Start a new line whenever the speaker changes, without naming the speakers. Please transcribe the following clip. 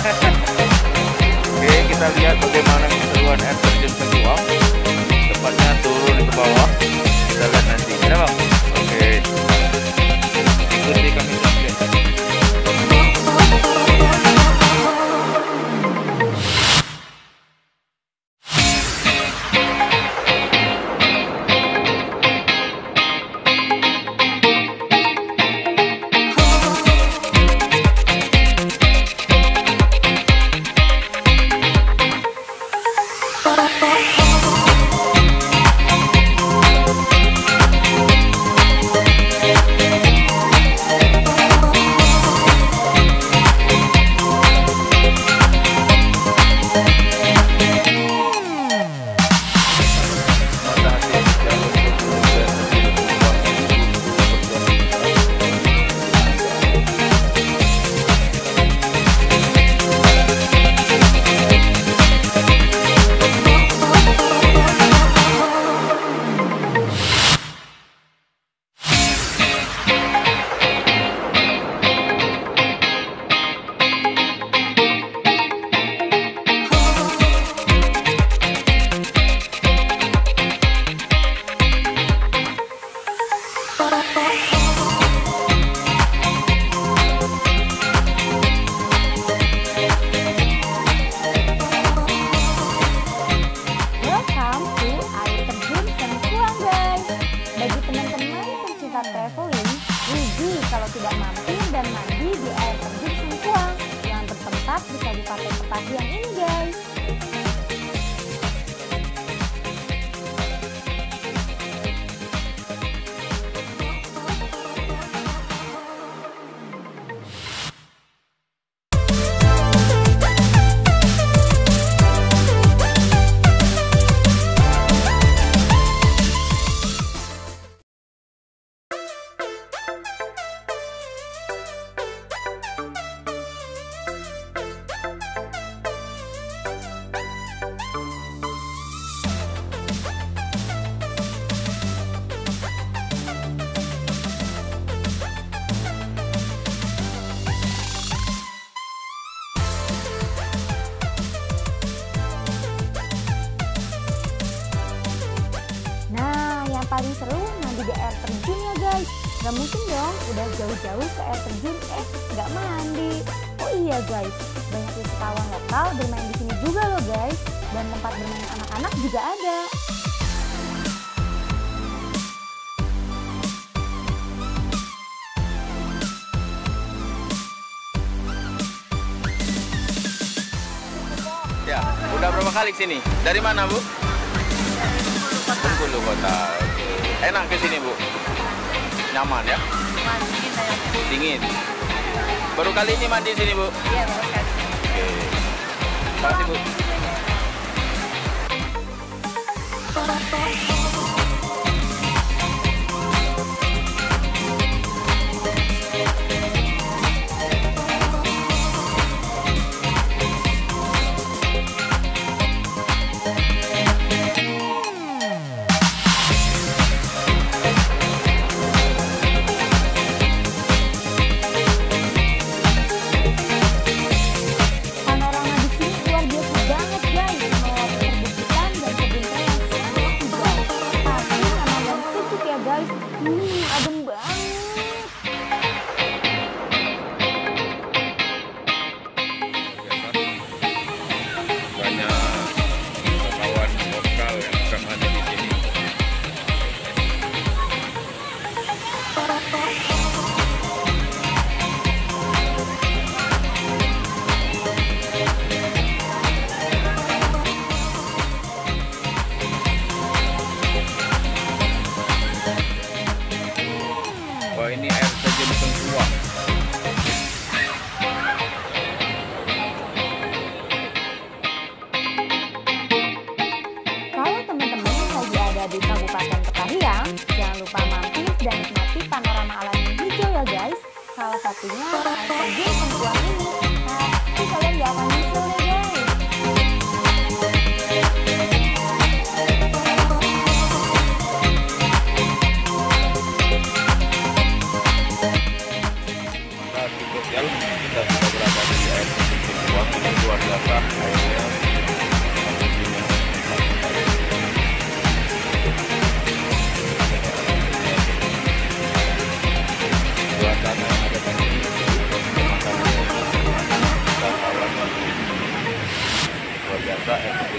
Oke, kita lihat bagaimana keseruan air terjun Sengkuang. Tepatnya turun ke bawah. Kita lihat nanti, ya bang. Oke, ikuti kami terus.
Traveling, rugi kalau tidak mampir dan mandi di air terjun Sengkuang yang terletak di Kabupaten Kepahiang ini, guys.
Paling seru mandi di air terjun ya guys. Gak mungkin dong udah jauh-jauh ke air terjun gak mandi. Oh iya guys, banyak wisatawan lokal bermain di sini juga loh guys. Dan tempat bermain anak-anak juga ada.
Ya, udah berapa kali kesini? Dari mana Bu? Bengkulu Kota. Enak ke sini Bu? Nyaman ya? Dingin. Baru kali ini mandi sini Bu?
Iya, baru kali.
Oke. Terima kasih Bu. wisata air terjun